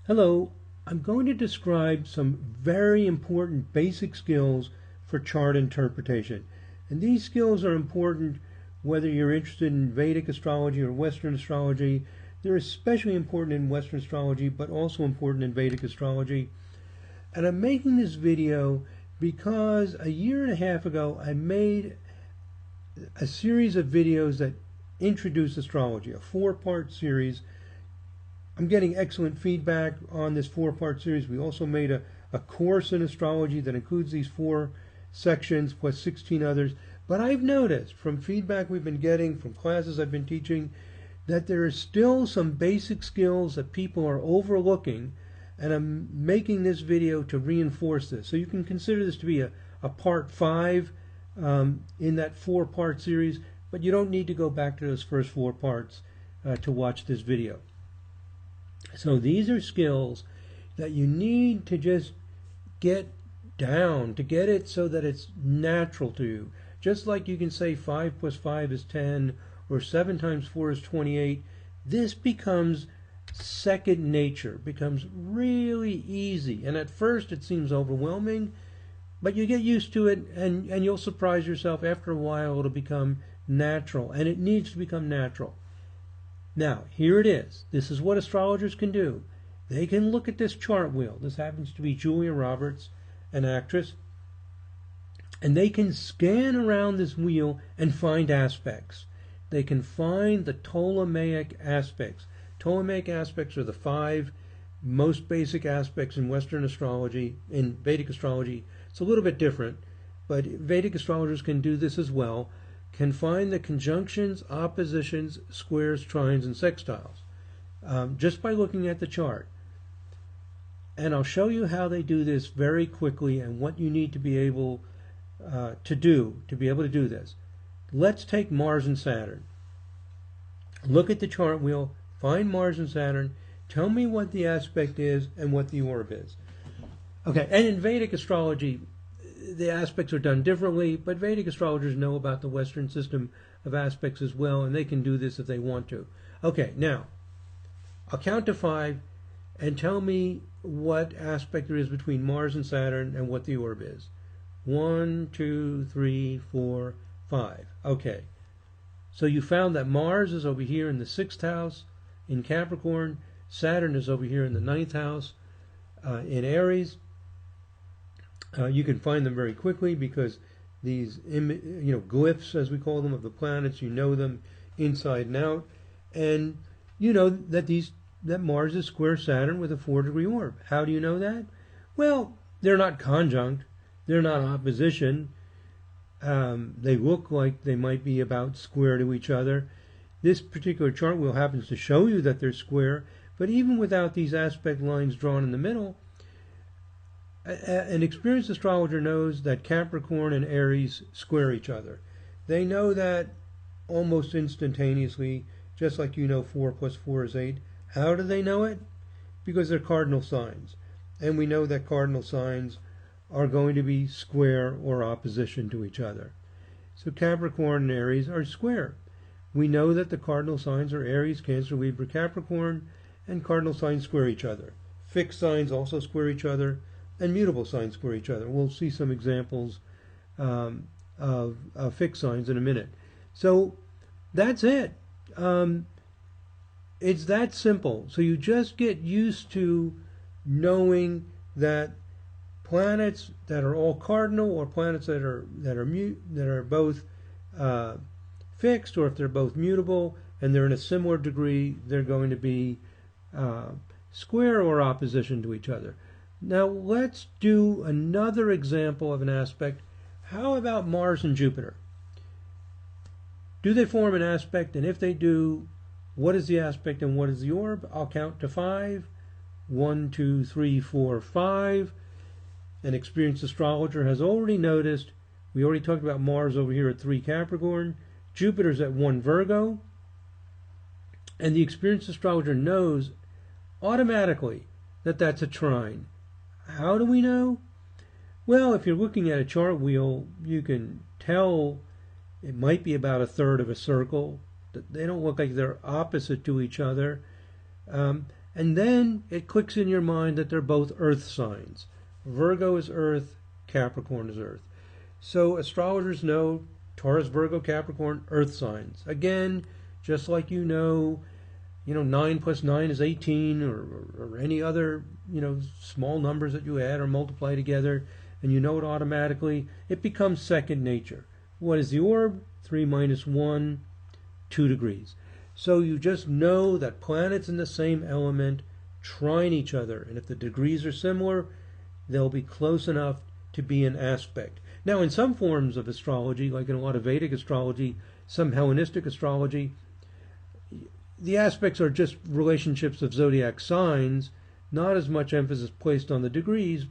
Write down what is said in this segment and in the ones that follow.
Hello, I'm going to describe some very important basic skills for chart interpretation. And these skills are important whether you're interested in Vedic astrology or Western astrology. They're especially important in Western astrology, but also important in Vedic astrology. And I'm making this video because a year and a half ago I made a series of videos that introduce astrology, a 4-part series. I'm getting excellent feedback on this 4-part series. We also made a course in astrology that includes these 4 sections plus 16 others. But I've noticed from feedback we've been getting from classes I've been teaching that there are still some basic skills that people are overlooking, and I'm making this video to reinforce this. So you can consider this to be a part 5 in that 4-part series, but you don't need to go back to those first 4 parts to watch this video. So these are skills that you need to just get down, to get it so that it's natural to you. Just like you can say 5 plus 5 is 10 or 7 times 4 is 28, this becomes second nature, becomes really easy. And at first it seems overwhelming, but you get used to it and you'll surprise yourself. After a while it'll become natural, and it needs to become natural. Now, here it is. This is what astrologers can do. They can look at this chart wheel. This happens to be Julia Roberts, an actress. And they can scan around this wheel and find aspects. They can find the Ptolemaic aspects. Ptolemaic aspects are the 5 most basic aspects in Western astrology. In Vedic astrology, it's a little bit different, but Vedic astrologers can do this as well. Can find the conjunctions, oppositions, squares, trines, and sextiles just by looking at the chart. And I'll show you how they do this very quickly and what you need to be able to do to be able to do this. Let's take Mars and Saturn. Look at the chart wheel, find Mars and Saturn, tell me what the aspect is and what the orb is. Okay, and in Vedic astrology, the aspects are done differently, but Vedic astrologers know about the Western system of aspects as well, and they can do this if they want to. Okay, now, I'll count to 5 and tell me what aspect there is between Mars and Saturn and what the orb is. 1, 2, 3, 4, 5. Okay, so you found that Mars is over here in the 6th house in Capricorn, Saturn is over here in the 9th house in Aries. You can find them very quickly because these glyphs, as we call them, of the planets, you know them inside and out, and you know that Mars is square Saturn with a 4-degree orb. How do you know that? Well, they're not conjunct, they're not opposition. They look like they might be about square to each other. This particular chart wheel happens to show you that they're square, but even without these aspect lines drawn in the middle, an experienced astrologer knows that Capricorn and Aries square each other. They know that almost instantaneously, just like you know 4 plus 4 is 8. How do they know it? Because they're cardinal signs. And we know that cardinal signs are going to be square or opposition to each other. So Capricorn and Aries are square. We know that the cardinal signs are Aries, Cancer, Libra, Capricorn, and cardinal signs square each other. Fixed signs also square each other, and mutable signs square each other. We'll see some examples of fixed signs in a minute. So that's it. It's that simple. So you just get used to knowing that planets that are all cardinal, or planets that are both fixed, or if they're both mutable and they're in a similar degree, they're going to be square or opposition to each other. Now let's do another example of an aspect. How about Mars and Jupiter? Do they form an aspect? And if they do, what is the aspect and what is the orb? I'll count to 5. 1, 2, 3, 4, 5. An experienced astrologer has already noticed, we already talked about Mars over here at 3 Capricorn, Jupiter's at 1 Virgo, and the experienced astrologer knows automatically that that's a trine. How do we know? Well, if you're looking at a chart wheel, you can tell it might be about a third of a circle. They don't look like they're opposite to each other. And then it clicks in your mind that they're both Earth signs. Virgo is Earth, Capricorn is Earth. So astrologers know Taurus, Virgo, Capricorn, Earth signs. Again, just like 9 plus 9 is 18, or any other, small numbers that you add or multiply together, and you know it automatically, it becomes second nature. What is the orb? 3 minus 1, 2 degrees. So you just know that planets in the same element trine each other, and if the degrees are similar, they'll be close enough to be an aspect. Now, in some forms of astrology, like in a lot of Vedic astrology, some Hellenistic astrology, the aspects are just relationships of zodiac signs, not as much emphasis placed on the degrees,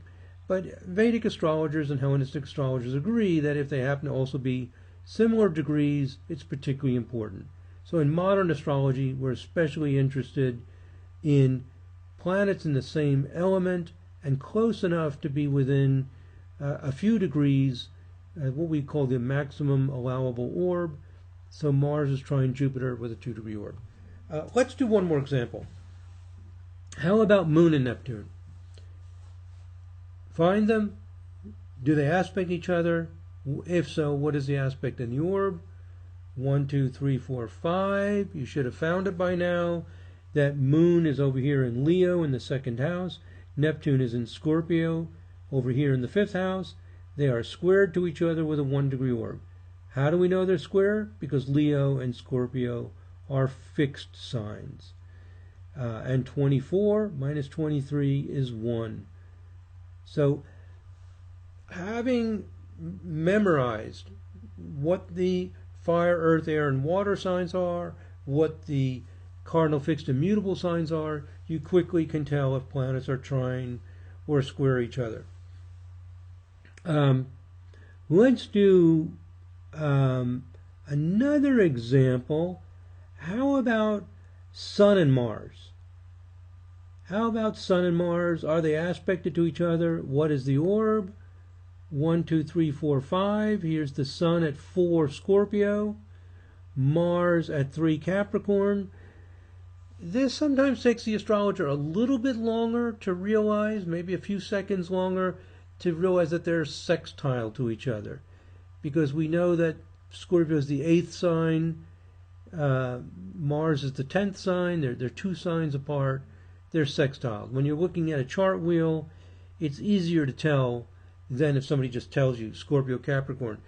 but Vedic astrologers and Hellenistic astrologers agree that if they happen to also be similar degrees, it's particularly important. So in modern astrology, we're especially interested in planets in the same element and close enough to be within a few degrees, what we call the maximum allowable orb. So Mars is trine Jupiter with a 2-degree orb. Let's do one more example. How about Moon and Neptune? Find them. Do they aspect each other? If so, what is the aspect in the orb? 1, 2, 3, 4, 5. You should have found it by now. That Moon is over here in Leo in the 2nd house. Neptune is in Scorpio over here in the 5th house. They are squared to each other with a 1-degree orb. How do we know they're square? Because Leo and Scorpio are fixed signs. And 24 minus 23 is 1. So having memorized what the fire, earth, air, and water signs are, what the cardinal, fixed, and mutable signs are, you quickly can tell if planets are trine or square each other. Let's do another example. How about Sun and Mars? How about Sun and Mars? Are they aspected to each other? What is the orb? 1, 2, 3, 4, 5. Here's the Sun at 4 Scorpio, Mars at 3 Capricorn. This sometimes takes the astrologer a little bit longer to realize, maybe a few seconds longer, to realize that they're sextile to each other. Because we know that Scorpio is the 8th sign, Mars is the 10th sign, they're 2 signs apart, they're sextile. When you're looking at a chart wheel, it's easier to tell than if somebody just tells you Scorpio, Capricorn.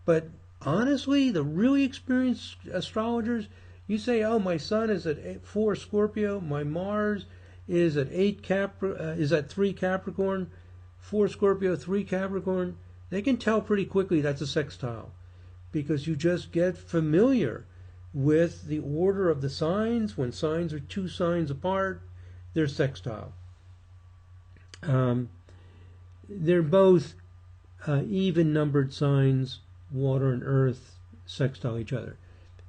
But honestly, the really experienced astrologers, you say, oh, my Sun is at 4 Scorpio, my Mars is at 3 Capricorn, 4 Scorpio, 3 Capricorn. They can tell pretty quickly that's a sextile because you just get familiar with the order of the signs. When signs are 2 signs apart, they're sextile. They're both even-numbered signs, water and earth, sextile each other.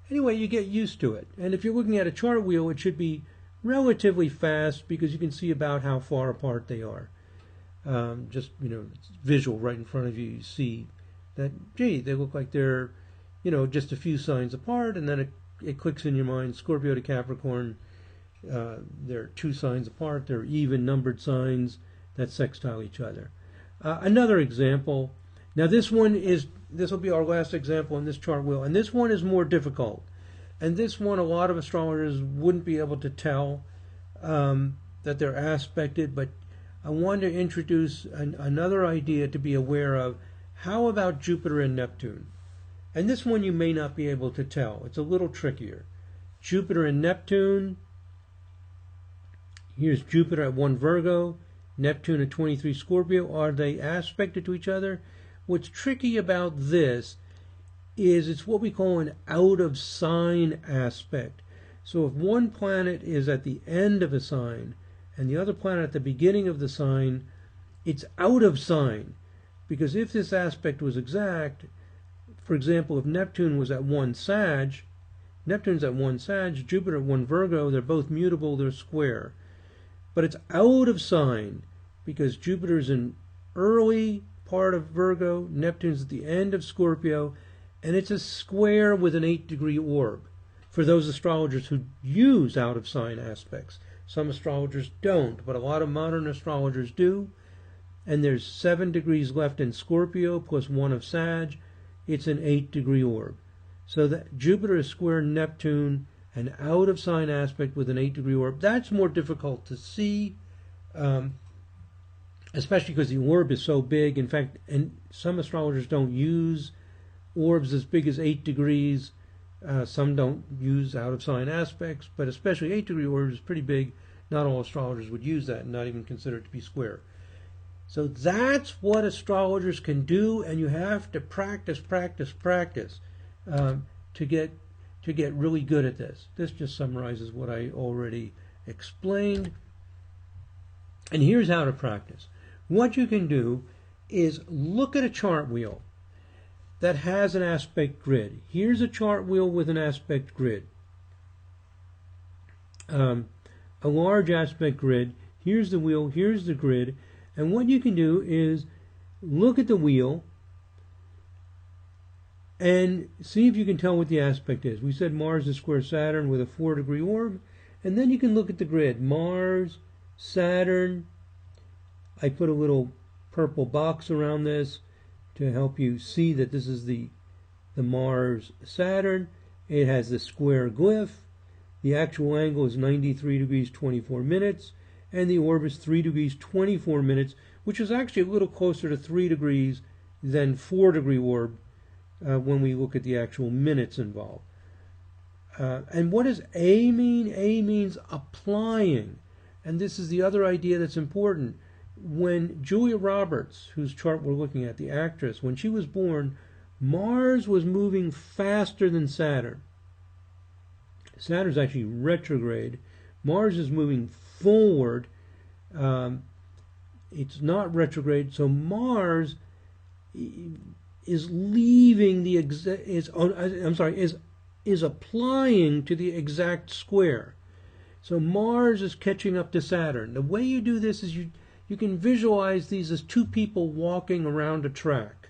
Anyway, you get used to it. And if you're looking at a chart wheel, it should be relatively fast because you can see about how far apart they are. Just, it's visual right in front of you. You see that, gee, they look like they're, just a few signs apart, and then it clicks in your mind, Scorpio to Capricorn, they're 2 signs apart, they're even-numbered signs that sextile each other. Another example. Now this will be our last example in this chart wheel, and this one is more difficult. And this one, a lot of astrologers wouldn't be able to tell that they're aspected, but I want to introduce another idea to be aware of. How about Jupiter and Neptune? And this one you may not be able to tell. It's a little trickier. Jupiter and Neptune. Here's Jupiter at 1 Virgo, Neptune at 23 Scorpio. Are they aspected to each other? What's tricky about this is it's what we call an out-of-sign aspect. So if one planet is at the end of a sign and the other planet at the beginning of the sign, it's out of sign. Because if this aspect was exact, for example, if Neptune was at 1 Sag, Neptune's at 1 Sag, Jupiter at 1 Virgo, they're both mutable, they're square. But it's out of sign because Jupiter's in early part of Virgo, Neptune's at the end of Scorpio, and it's a square with an 8-degree orb for those astrologers who use out-of-sign aspects. Some astrologers don't, but a lot of modern astrologers do. And there's 7 degrees left in Scorpio plus 1 of Sag. It's an 8-degree orb. So that Jupiter is square Neptune, an out of sign aspect with an 8-degree orb. That's more difficult to see, especially because the orb is so big. In fact, and some astrologers don't use orbs as big as 8 degrees. Some don't use out of sign aspects, but especially 8-degree orbs is pretty big. Not all astrologers would use that and not even consider it to be square. So that's what astrologers can do, and you have to practice to get really good at this. This just summarizes what I already explained. And here's how to practice. What you can do is look at a chart wheel that has an aspect grid. Here's a chart wheel with an aspect grid. A large aspect grid. Here's the wheel, here's the grid. And what you can do is look at the wheel and see if you can tell what the aspect is. We said Mars is square Saturn with a 4-degree orb. And then you can look at the grid. Mars, Saturn. I put a little purple box around this to help you see that this is the Mars Saturn. It has the square glyph. The actual angle is 93 degrees 24 minutes. And the orb is 3 degrees 24 minutes, which is actually a little closer to 3 degrees than 4-degree orb when we look at the actual minutes involved. And what does A mean? A means applying. And this is the other idea that's important. When Julia Roberts, whose chart we're looking at, the actress, when she was born, Mars was moving faster than Saturn. Saturn's actually retrograde. Mars is moving forward. It's not retrograde, so Mars is leaving the is applying to the exact square. So Mars is catching up to Saturn. The way you do this is you can visualize these as two people walking around a track.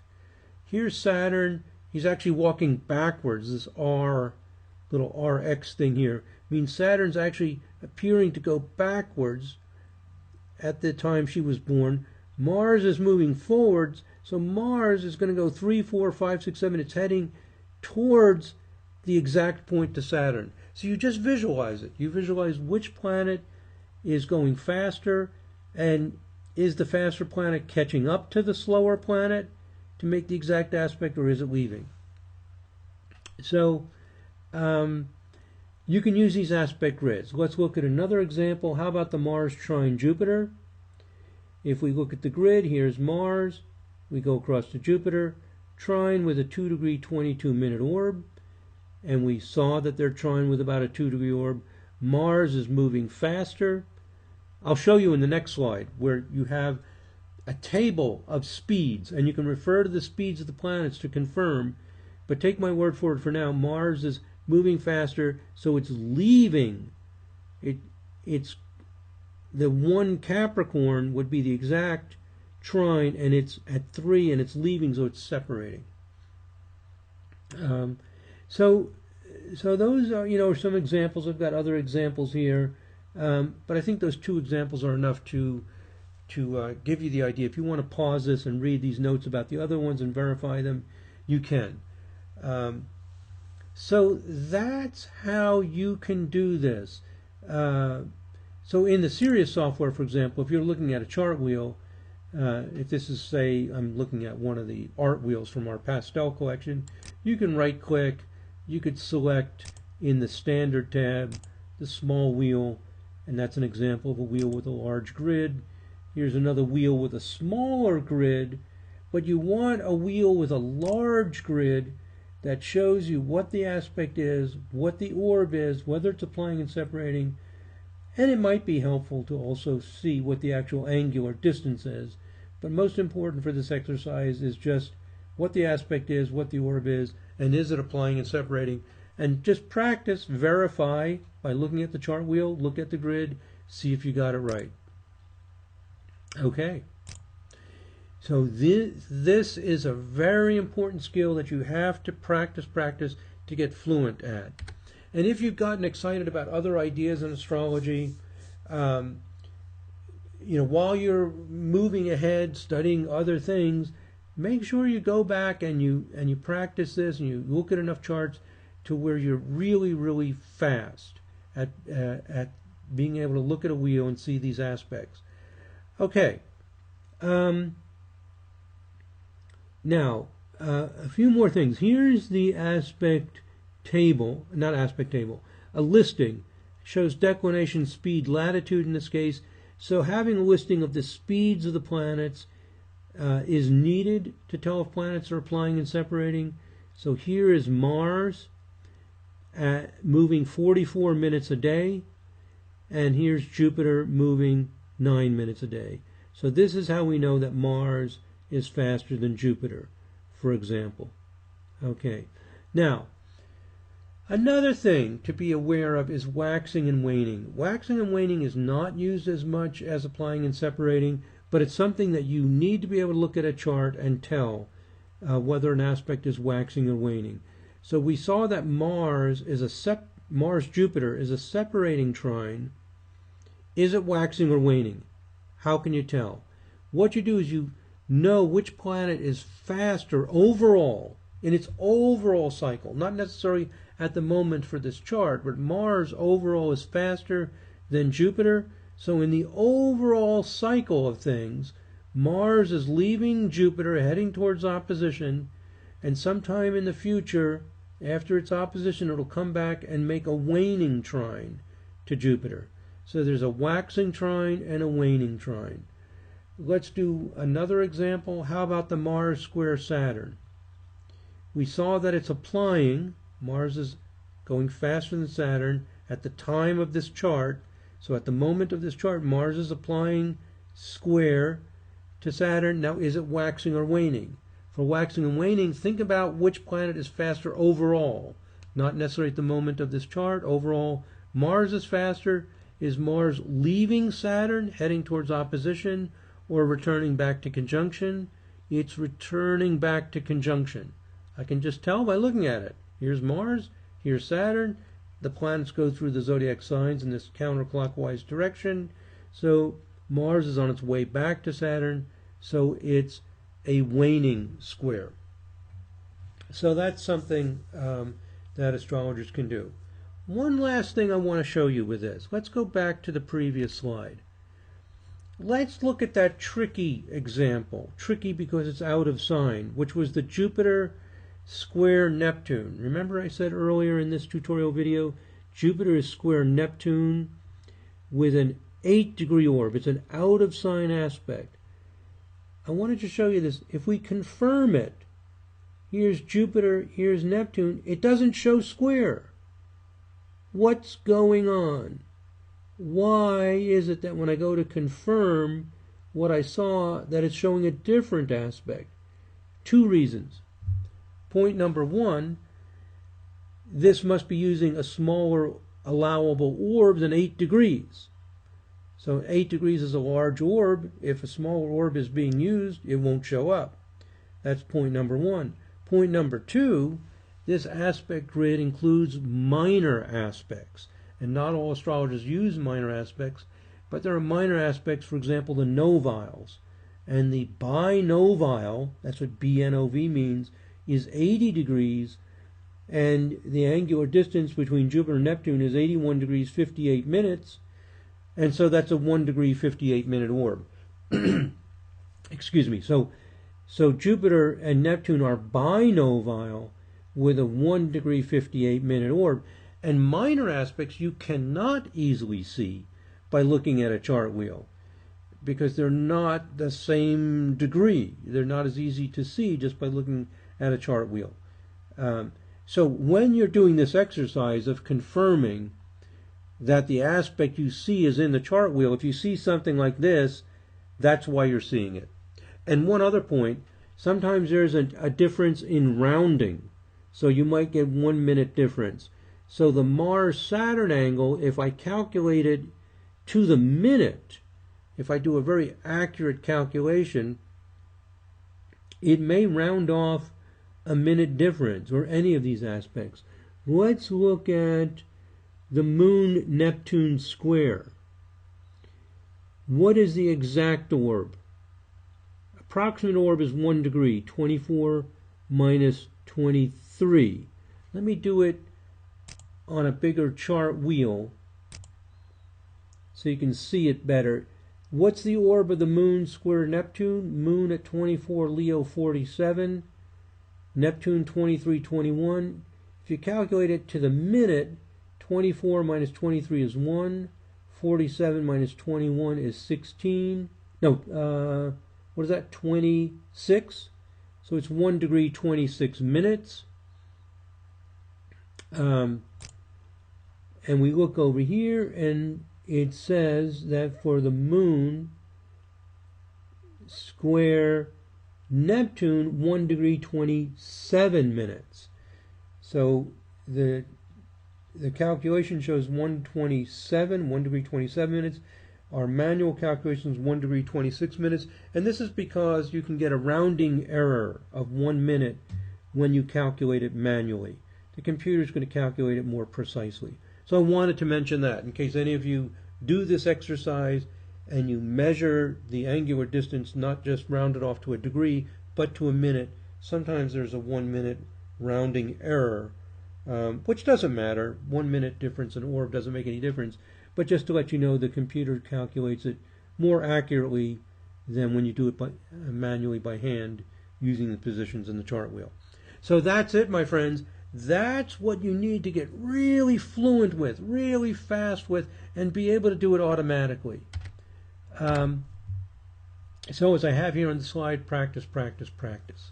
Here's Saturn. He's actually walking backwards. This little RX thing here means Saturn's actually appearing to go backwards at the time she was born. Mars is moving forwards, so Mars is going to go 3, 4, 5, 6, 7. It's heading towards the exact point to Saturn. So you just visualize it. You visualize which planet is going faster, and is the faster planet catching up to the slower planet to make the exact aspect, or is it leaving? So you can use these aspect grids. Let's look at another example. How about the Mars trine Jupiter? If we look at the grid, here's Mars. We go across to Jupiter, trine with a 2 degree 22 minute orb. And we saw that they're trine with about a 2 degree orb. Mars is moving faster. I'll show you in the next slide where you have a table of speeds, and you can refer to the speeds of the planets to confirm. But take my word for it for now. Mars is moving faster, so it's leaving. It's the one Capricorn would be the exact trine, and it's at 3, and it's leaving, so it's separating. So those are some examples. I've got other examples here, but I think those 2 examples are enough to give you the idea. If you want to pause this and read these notes about the other ones and verify them, you can. So that's how you can do this. So in the Sirius software, for example, if you're looking at a chart wheel, if this is, say, I'm looking at one of the art wheels from our pastel collection, you can right-click. You could select in the Standard tab the small wheel, and that's an example of a wheel with a large grid. Here's another wheel with a smaller grid, but you want a wheel with a large grid that shows you what the aspect is, what the orb is, whether it's applying and separating, and it might be helpful to also see what the actual angular distance is. But most important for this exercise is just what the aspect is, what the orb is, and is it applying and separating. And just practice, verify by looking at the chart wheel, look at the grid, see if you got it right. Okay. So this is a very important skill that you have to practice to get fluent at. And if you've gotten excited about other ideas in astrology, um, while you're moving ahead, studying other things, make sure you go back and you practice this and you look at enough charts to where you're really, really fast at being able to look at a wheel and see these aspects. Okay. Now, a few more things. Here's the aspect table, not aspect table, a listing. Shows declination, speed, latitude in this case. So having a listing of the speeds of the planets is needed to tell if planets are applying and separating. So here is Mars moving 44 minutes a day, and here's Jupiter moving 9 minutes a day. So this is how we know that Mars is faster than Jupiter, for example. Okay. Now, another thing to be aware of is waxing and waning. Waxing and waning is not used as much as applying and separating, but it's something that you need to be able to look at a chart and tell whether an aspect is waxing or waning. So we saw that Mars-Jupiter is a separating trine. Is it waxing or waning? How can you tell? What you do is you know which planet is faster overall, in its overall cycle, not necessarily at the moment for this chart, but Mars overall is faster than Jupiter. So in the overall cycle of things, Mars is leaving Jupiter, heading towards opposition, and sometime in the future, after its opposition, it'll come back and make a waning trine to Jupiter. So there's a waxing trine and a waning trine. Let's do another example. How about the Mars square Saturn? We saw that it's applying. Mars is going faster than Saturn at the time of this chart. So at the moment of this chart, Mars is applying square to Saturn. Now, is it waxing or waning? For waxing and waning, think about which planet is faster overall. Not necessarily at the moment of this chart. Overall, Mars is faster. Is Mars leaving Saturn, heading towards opposition, or returning back to conjunction? It's returning back to conjunction. I can just tell by looking at it. Here's Mars, here's Saturn. The planets go through the zodiac signs in this counterclockwise direction. So Mars is on its way back to Saturn, so it's a waning square. So that's something that astrologers can do. One last thing I want to show you with this. Let's go back to the previous slide. Let's look at that tricky example. Tricky because it's out of sign, which was the Jupiter square Neptune. Remember I said earlier in this tutorial video, Jupiter is square Neptune with an 8-degree orb. It's an out of sign aspect. I wanted to show you this. If we confirm it, here's Jupiter, here's Neptune, it doesn't show square. What's going on? Why is it that when I go to confirm what I saw, that it's showing a different aspect? Two reasons. Point number one, this must be using a smaller allowable orb than 8 degrees. So 8 degrees is a large orb. If a smaller orb is being used, it won't show up. That's point number one. Point number two, this aspect grid includes minor aspects. And not all astrologers use minor aspects, but there are minor aspects, for example, the noviles. And the binovile, that's what BNOV means, is 80 degrees, and the angular distance between Jupiter and Neptune is 81 degrees 58 minutes, and so that's a 1 degree 58 minute orb. Excuse me. So Jupiter and Neptune are binovile with a 1 degree 58 minute orb, and minor aspects you cannot easily see by looking at a chart wheel because they're not the same degree. They're not as easy to see just by looking at a chart wheel. So when you're doing this exercise of confirming that the aspect you see is in the chart wheel, if you see something like this, that's why you're seeing it. And one other point, sometimes there's a difference in rounding. So you might get 1 minute difference. So the Mars-Saturn angle, if I calculate it to the minute, if I do a very accurate calculation, it may round off a minute difference, or any of these aspects. Let's look at the Moon-Neptune square. What is the exact orb? Approximate orb is 1 degree, 24 minus 23. Let me do it on a bigger chart wheel so you can see it better. What's the orb of the moon square Neptune? Moon at 24, Leo 47, Neptune 23, 21. If you calculate it to the minute, 24 minus 23 is 1, 47 minus 21 is 16. No, what is that, 26? So it's 1 degree, 26 minutes. And we look over here, and it says that for the moon square Neptune, 1 degree, 27 minutes. So the calculation shows 127, 1 degree, 27 minutes. Our manual calculation is 1 degree, 26 minutes. And this is because you can get a rounding error of 1 minute when you calculate it manually. The computer is going to calculate it more precisely. So I wanted to mention that in case any of you do this exercise and you measure the angular distance, not just rounded off to a degree, but to a minute. Sometimes there's a 1 minute rounding error, which doesn't matter. 1 minute difference in orb doesn't make any difference. But just to let you know, the computer calculates it more accurately than when you do it manually by hand using the positions in the chart wheel. So that's it, my friends. That's what you need to get really fluent with, really fast with, and be able to do it automatically. So as I have here on the slide, practice, practice, practice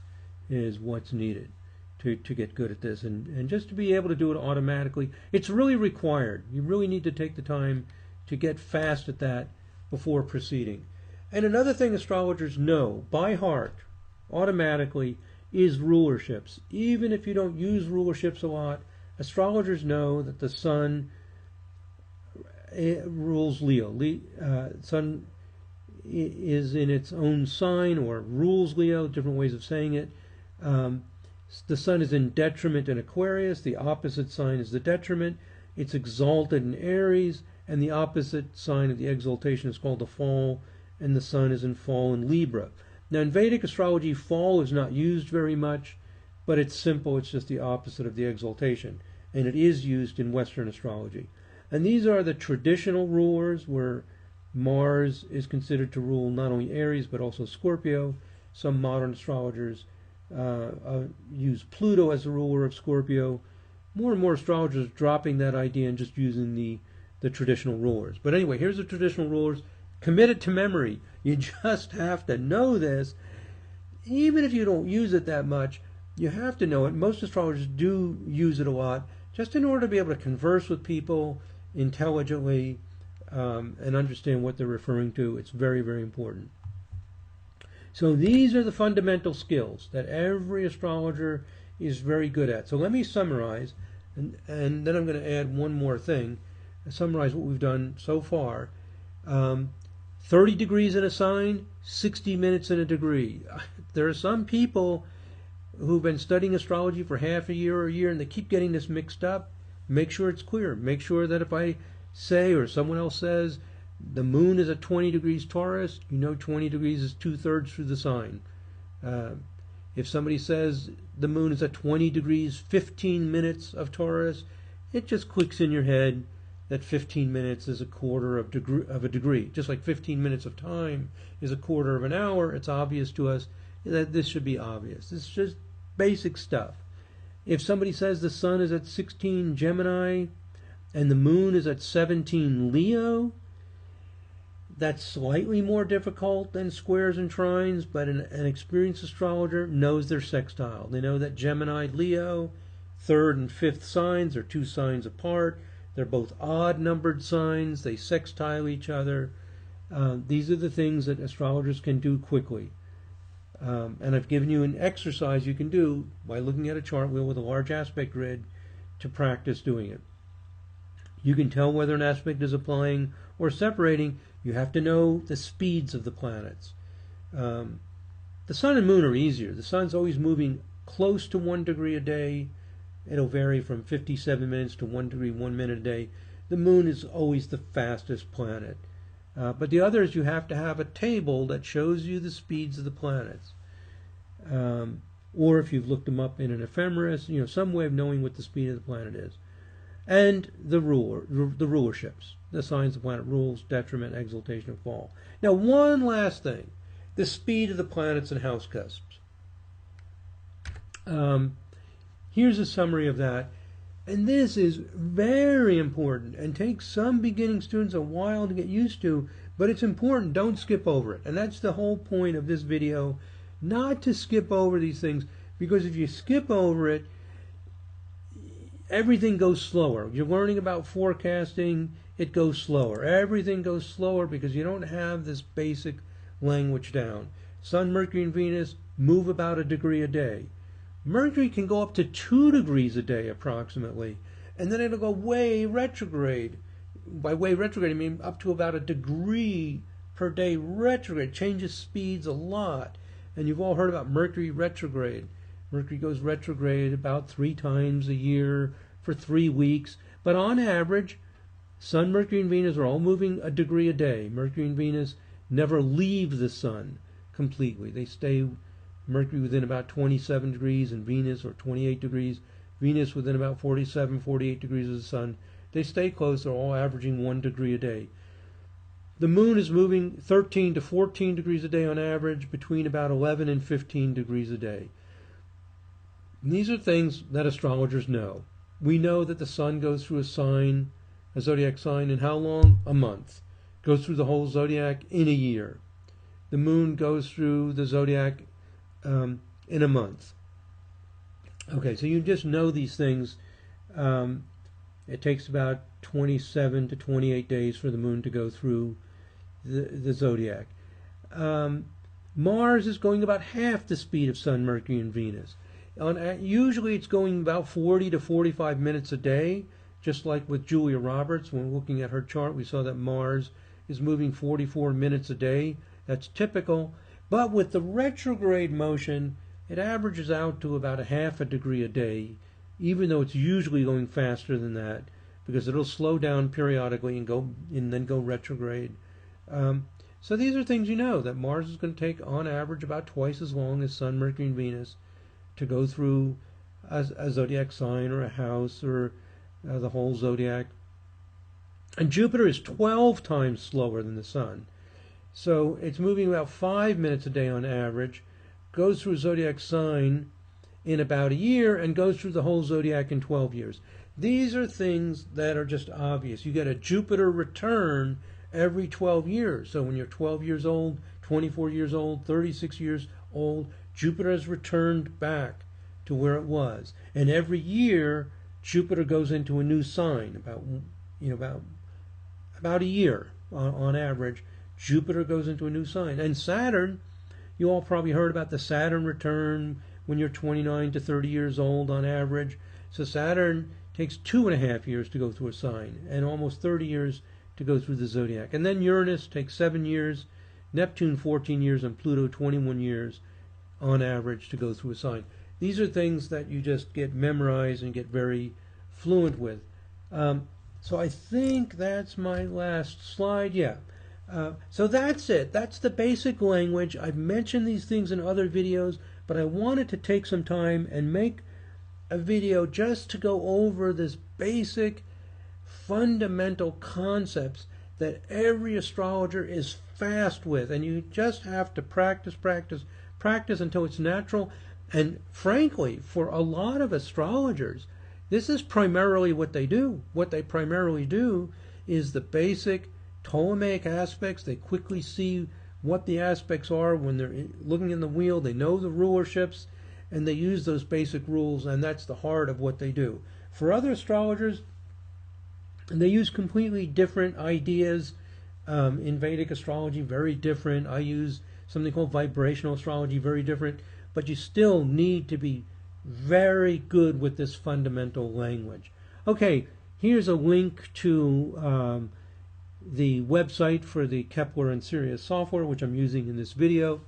is what's needed to get good at this. And just to be able to do it automatically, it's really required. You really need to take the time to get fast at that before proceeding. And another thing astrologers know by heart, automatically, is rulerships. Even if you don't use rulerships a lot, astrologers know that the sun rules Leo. Sun is in its own sign, or rules Leo, different ways of saying it. The sun is in detriment in Aquarius. The opposite sign is the detriment. It's exalted in Aries, and the opposite sign of the exaltation is called the fall, and the sun is in fall in Libra. Now, in Vedic astrology, fall is not used very much, but it's simple. It's just the opposite of the exaltation, and it is used in Western astrology. And these are the traditional rulers, where Mars is considered to rule not only Aries, but also Scorpio. Some modern astrologers use Pluto as the ruler of Scorpio. More and more astrologers are dropping that idea and just using the traditional rulers. But anyway, here's the traditional rulers. Commit it to memory. You just have to know this. Even if you don't use it that much, you have to know it. Most astrologers do use it a lot, just in order to be able to converse with people intelligently and understand what they're referring to. It's very, very important. So these are the fundamental skills that every astrologer is very good at. So let me summarize, and then I'm going to add one more thing. Summarize what we've done so far. 30 degrees in a sign, 60 minutes in a degree. There are some people who've been studying astrology for half a year or a year, and they keep getting this mixed up. Make sure it's clear. Make sure that if I say, or someone else says, the moon is at 20 degrees Taurus, you know 20 degrees is 2/3 through the sign. If somebody says the moon is at 20 degrees, 15 minutes of Taurus, it just clicks in your head that 15 minutes is a quarter of a degree. Just like 15 minutes of time is a quarter of an hour, it's obvious to us that this should be obvious. This is just basic stuff. If somebody says the sun is at 16 Gemini and the moon is at 17 Leo, that's slightly more difficult than squares and trines, but an experienced astrologer knows their sextile. They know that Gemini, Leo, third and fifth signs are 2 signs apart. They're both odd-numbered signs. They sextile each other. These are the things that astrologers can do quickly. And I've given you an exercise you can do by looking at a chart wheel with a large aspect grid to practice doing it. You can tell whether an aspect is applying or separating. You have to know the speeds of the planets. The sun and moon are easier. The sun's always moving close to 1 degree a day. It'll vary from 57 minutes to 1 degree, 1 minute a day. The moon is always the fastest planet. But the others, you have to have a table that shows you the speeds of the planets. Or if you've looked them up in an ephemeris, some way of knowing what the speed of the planet is. And the rulerships, the signs the planet rules, detriment, exaltation, and fall. Now, one last thing, the speed of the planets and house cusps. Here's a summary of that. And this is very important and takes some beginning students a while to get used to, but it's important. Don't skip over it. And that's the whole point of this video, not to skip over these things, because if you skip over it, everything goes slower. You're learning about forecasting, it goes slower. Everything goes slower because you don't have this basic language down. Sun, Mercury, and Venus move about a degree a day. Mercury can go up to 2 degrees a day approximately, and then it'll go way retrograde. By way retrograde, I mean up to about a degree per day retrograde. Changes speeds a lot. And you've all heard about Mercury retrograde. Mercury goes retrograde about 3 times a year for 3 weeks. But on average, Sun, Mercury, and Venus are all moving a degree a day. Mercury and Venus never leave the Sun completely. They stay Mercury within about 27 degrees and Venus, or 28 degrees. Venus within about 47, 48 degrees of the Sun. They stay close. They're all averaging 1 degree a day. The Moon is moving 13 to 14 degrees a day on average, between about 11 and 15 degrees a day. And these are things that astrologers know. We know that the Sun goes through a sign, a zodiac sign, in how long? A month. Goes through the whole zodiac in a year. The Moon goes through the zodiac in a month. Okay, so you just know these things. It takes about 27 to 28 days for the Moon to go through the zodiac. Mars is going about half the speed of Sun, Mercury, and Venus. Usually it's going about 40 to 45 minutes a day, just like with Julia Roberts. When looking at her chart, we saw that Mars is moving 44 minutes a day. That's typical. But with the retrograde motion, it averages out to about a half a degree a day, even though it's usually going faster than that, because it'll slow down periodically and then go retrograde. So these are things you know, that Mars is going to take on average about twice as long as Sun, Mercury, and Venus to go through a zodiac sign or a house or the whole zodiac. And Jupiter is 12 times slower than the Sun. So it's moving about 5 minutes a day on average, goes through a zodiac sign in about a year, and goes through the whole zodiac in 12 years. These are things that are just obvious. You get a Jupiter return every 12 years. So when you're 12 years old, 24 years old, 36 years old, Jupiter has returned back to where it was. And every year, Jupiter goes into a new sign, about a year on average. Jupiter goes into a new sign. And Saturn, you all probably heard about the Saturn return when you're 29 to 30 years old on average. So Saturn takes 2.5 years to go through a sign, and almost 30 years to go through the zodiac. And then Uranus takes 7 years, Neptune 14 years, and Pluto 21 years on average to go through a sign. These are things that you just get memorized and get very fluent with. So I think that's my last slide. Yeah. So that's it. That's the basic language. I've mentioned these things in other videos, but I wanted to take some time and make a video just to go over this basic fundamental concepts that every astrologer is fast with, and you just have to practice until it's natural. And frankly, for a lot of astrologers, this is primarily what they do. What they primarily do is the basic Ptolemaic aspects. They quickly see what the aspects are when they're looking in the wheel. They know the rulerships, and they use those basic rules, and that's the heart of what they do. For other astrologers, they use completely different ideas. In Vedic astrology, very different. I use something called vibrational astrology, very different. But you still need to be very good with this fundamental language. Okay, here's a link to the website for the Kepler and Sirius software, which I'm using in this video.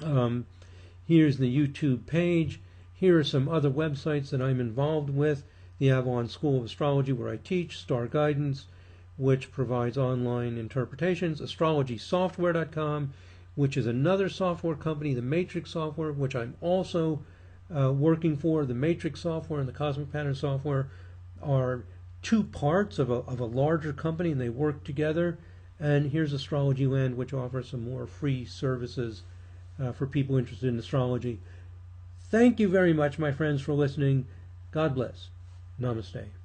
Here's the YouTube page. Here are some other websites that I'm involved with. The Avalon School of Astrology, where I teach, Star Guidance, which provides online interpretations, astrologysoftware.com, which is another software company, the Matrix Software, which I'm also working for. The Matrix Software and the Cosmic Pattern Software are two parts of a larger company, and they work together. And here's Astrology Land, which offers some more free services for people interested in astrology. Thank you very much, my friends, for listening. God bless. Namaste.